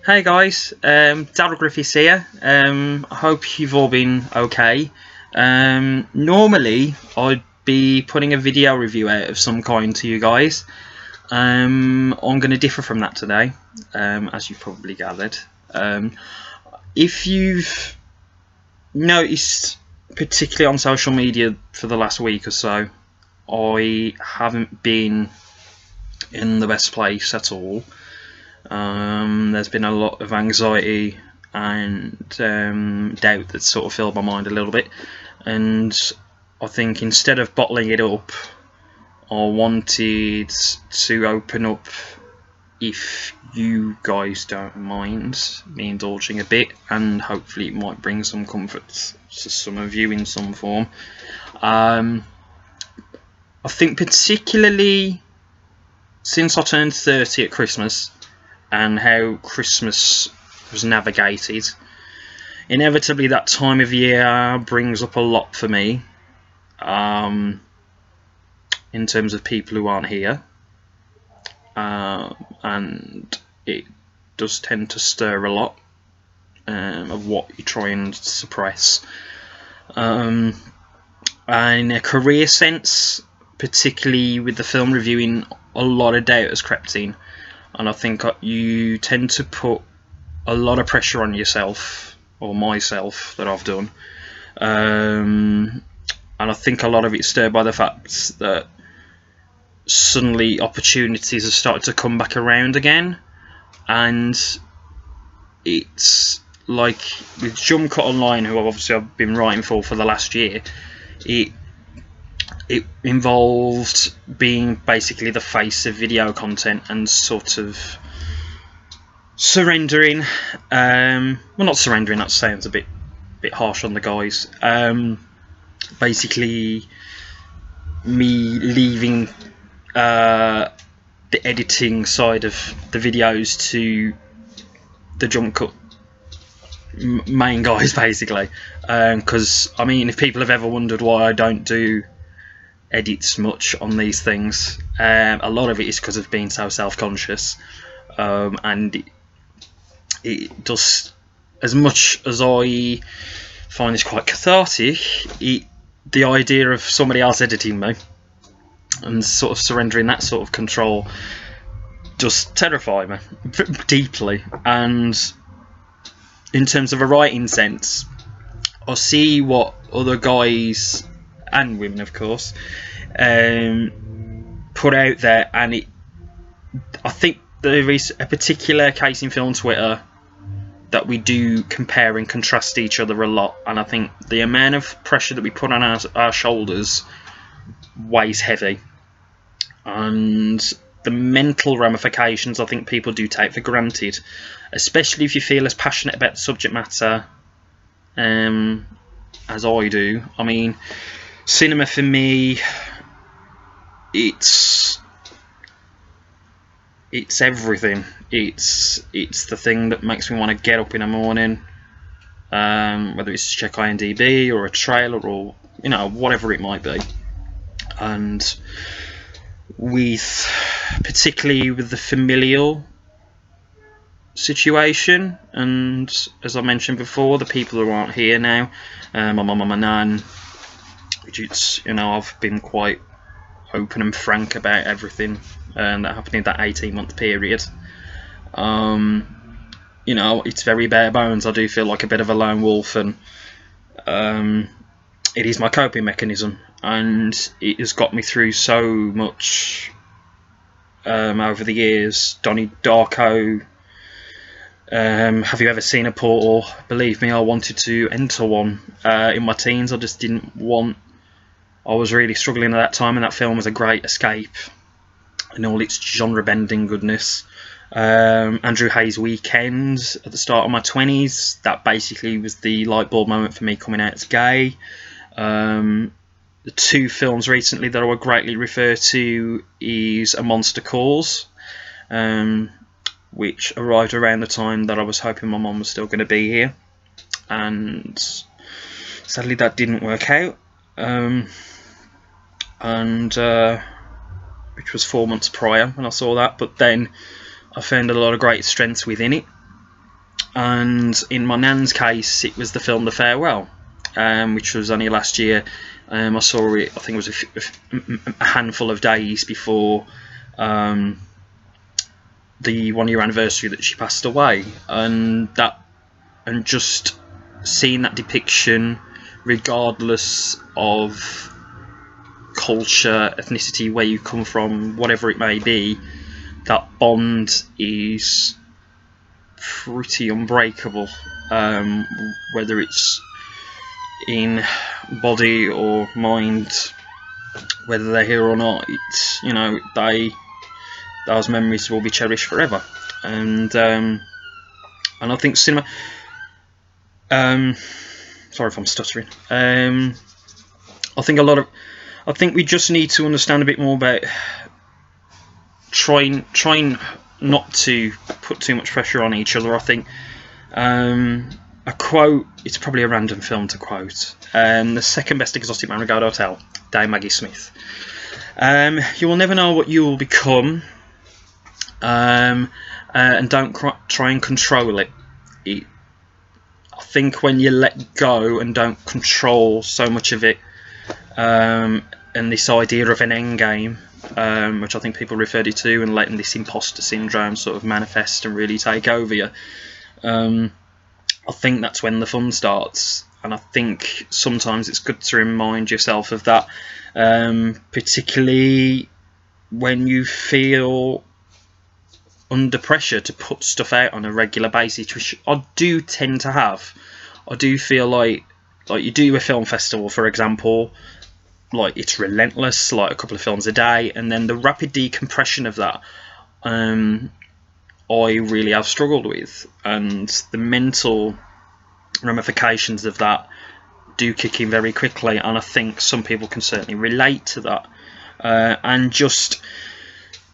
Hey guys, Darryl Griffiths here. I hope you've all been okay. Normally, I'd be putting a video review out of some kind to you guys. I'm going to differ from that today, as you've probably gathered. If you've noticed, particularly on social media for the last week or so, I haven't been in the best place at all. There's been a lot of anxiety and doubt that's sort of filled my mind a little bit, and I think instead of bottling it up, I wanted to open up, if you guys don't mind me indulging a bit, and hopefully it might bring some comfort to some of you in some form. I think particularly since I turned 30 at Christmas, and how Christmas was navigated, inevitably that time of year brings up a lot for me, in terms of people who aren't here, and it does tend to stir a lot of what you try and suppress. In a career sense, particularly with the film reviewing, a lot of doubt has crept in. And I think you tend to put a lot of pressure on yourself, or myself, that I've done. And I think a lot of it's stirred by the fact that suddenly opportunities have started to come back around again. And it's like with Jump Cut Online, who I've been writing for the last year, it involved being basically the face of video content and sort of surrendering. Well, not surrendering, that sounds a bit harsh on the guys. Basically, me leaving the editing side of the videos to the Jump Cut main guys, basically. Because I mean, if people have ever wondered why I don't do edits much on these things, a lot of it is because of being so self-conscious, and it does, as much as I find this quite cathartic, the idea of somebody else editing me and sort of surrendering that sort of control does terrify me deeply. And in terms of a writing sense, I see what other guys, and women of course, put out there, and I think there is a particular case in film Twitter that we do compare and contrast each other a lot, and I think the amount of pressure that we put on our shoulders weighs heavy, and the mental ramifications I think people do take for granted, especially if you feel as passionate about the subject matter as I do. I mean, cinema for me, it's everything. It's the thing that makes me want to get up in the morning, whether it's to check IMDb or a trailer or whatever it might be. And particularly with the familial situation, and as I mentioned before, the people who aren't here now, my mum and my nan, which I've been quite open and frank about everything that happened in that 18-month period. It's very bare bones. I do feel like a bit of a lone wolf, and it is my coping mechanism, and it has got me through so much over the years. Donnie Darko, have you ever seen a portal? Believe me, I wanted to enter one in my teens. I just didn't want. I was really struggling at that time, and that film was a great escape in all its genre-bending goodness. Andrew Hay's Weekend at the start of my 20s, that basically was the light bulb moment for me coming out as gay. The two films recently that I would greatly refer to is A Monster Calls, which arrived around the time that I was hoping my mum was still going to be here, and sadly that didn't work out. Which was 4 months prior when I saw that, but then I found a lot of great strengths within it, and in my nan's case, it was the film The Farewell, which was only last year. I saw it, I think it was a handful of days before the 1 year anniversary that she passed away, and just seeing that depiction, regardless of culture, ethnicity, where you come from, whatever it may be, that bond is pretty unbreakable, whether it's in body or mind, whether they're here or not. It's, you know, those memories will be cherished forever, and I think cinema. Sorry if I'm stuttering. I think we just need to understand a bit more about trying not to put too much pressure on each other. I think a quote, it's probably a random film to quote. The second best exotic man regard hotel, Dame Maggie Smith. You will never know what you will become, and don't try and control it. I think when you let go and don't control so much of it, and this idea of an end game, which I think people referred it to, and letting this imposter syndrome sort of manifest and really take over you, I think that's when the fun starts. And I think sometimes it's good to remind yourself of that, particularly when you feel under pressure to put stuff out on a regular basis, which I do tend to have. I do feel like you do a film festival, for example, like it's relentless, like a couple of films a day, and then the rapid decompression of that, I really have struggled with, and the mental ramifications of that do kick in very quickly, and I think some people can certainly relate to that. And just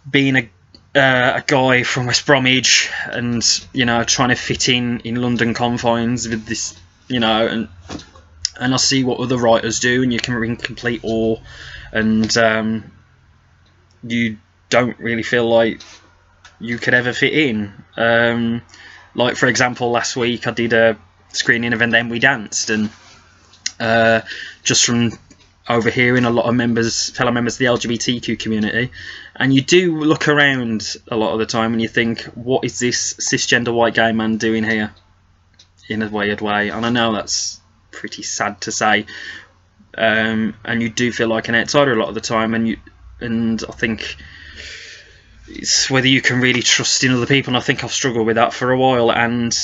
being a guy from West Bromwich, and you know, trying to fit in London confines with this, you know, and I see what other writers do, and you can be in complete awe, and you don't really feel like you could ever fit in. Like, for example, last week I did a screening of And Then We Danced, and just from overhearing a lot of fellow members of the LGBTQ community, and you do look around a lot of the time and you think, what is this cisgender white gay man doing here, in a weird way? And I know that's pretty sad to say, and you do feel like an outsider a lot of the time, and I think it's whether you can really trust in other people, and I think I've struggled with that for a while, and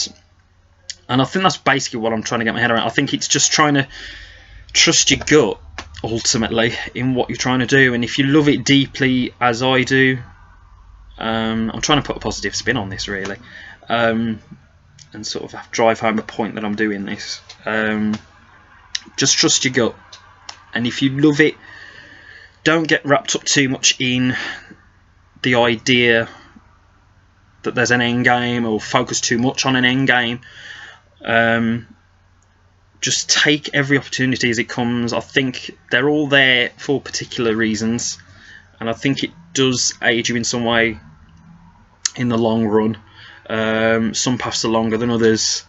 I think that's basically what I'm trying to get my head around. I think it's just trying to trust your gut, ultimately, in what you're trying to do, and if you love it deeply, as I do, I'm trying to put a positive spin on this, really, and sort of drive home a point that I'm doing this. Just trust your gut, and if you love it, don't get wrapped up too much in the idea that there's an end game, or focus too much on an end game. Just take every opportunity as it comes. I think they're all there for particular reasons, and I think it does aid you in some way in the long run. Some paths are longer than others.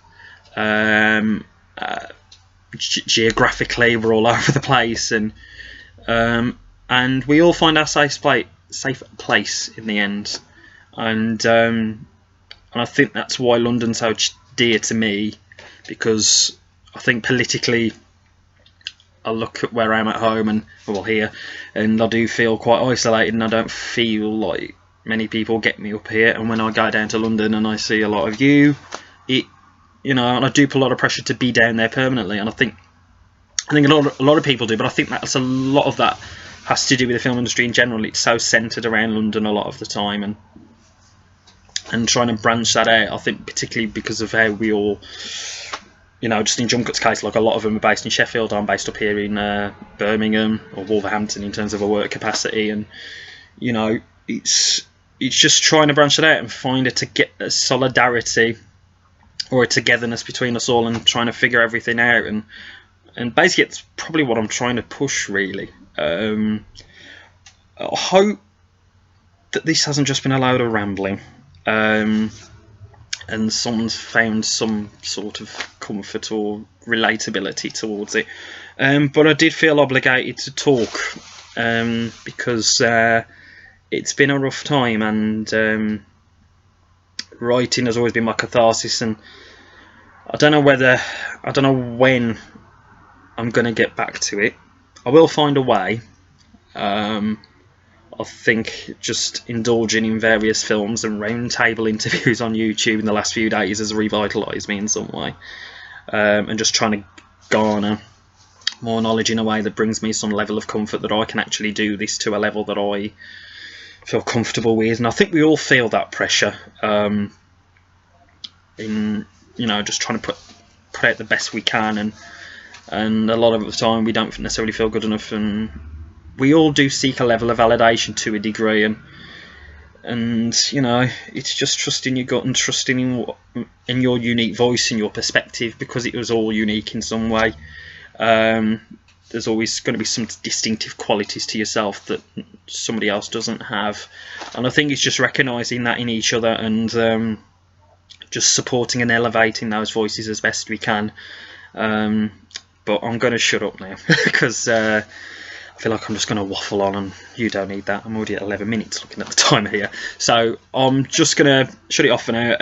Geographically, we're all over the place, and we all find our safe place in the end. And I think that's why London's so dear to me, because I think politically, I look at where I'm at home and here, and I do feel quite isolated, and I don't feel like many people get me up here. And when I go down to London and I see a lot of you, and I do put a lot of pressure to be down there permanently. And I think a lot of people do, but I think that's a lot of that has to do with the film industry in general. It's so centred around London a lot of the time, and trying to branch that out, I think, particularly because of how we all, just in Jumcut's case, like a lot of them are based in Sheffield. I'm based up here in Birmingham or Wolverhampton in terms of a work capacity, and it's just trying to branch it out and find a solidarity or a togetherness between us all, and trying to figure everything out, and basically it's probably what I'm trying to push, really. I hope that this hasn't just been a load of rambling. and someone's found some sort of comfort or relatability towards it. But I did feel obligated to talk, because it's been a rough time, and writing has always been my catharsis, and I don't know when I'm going to get back to it. I will find a way. I think just indulging in various films and roundtable interviews on YouTube in the last few days has revitalised me in some way, and just trying to garner more knowledge in a way that brings me some level of comfort that I can actually do this to a level that I feel comfortable with. And I think we all feel that pressure, in just trying to put out the best we can, and a lot of the time we don't necessarily feel good enough, and we all do seek a level of validation to a degree, and it's just trusting your gut and trusting in your unique voice and your perspective, because it was all unique in some way. There's always going to be some distinctive qualities to yourself that somebody else doesn't have, and I think it's just recognising that in each other, and just supporting and elevating those voices as best we can. But I'm going to shut up now because I feel like I'm just going to waffle on, and you don't need that. I'm already at 11 minutes looking at the time here, so I'm just going to shut it off for now.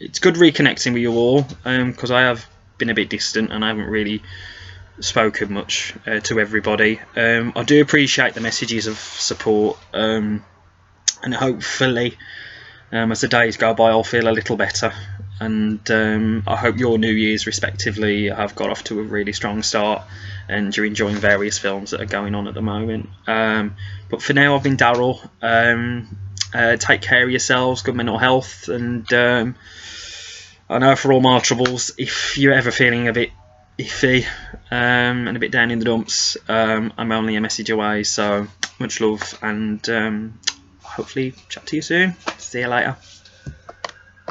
It's good reconnecting with you all, because I have been a bit distant and I haven't really spoken much to everybody. I do appreciate the messages of support, and hopefully as the days go by I'll feel a little better, and I hope your New Year's respectively have got off to a really strong start and you're enjoying various films that are going on at the moment. But for now, I've been Darryl. Take care of yourselves, good mental health, and I know for all my troubles, if you're ever feeling a bit iffy and a bit down in the dumps, I'm only a message away. So much love, and hopefully chat to you soon. See you later.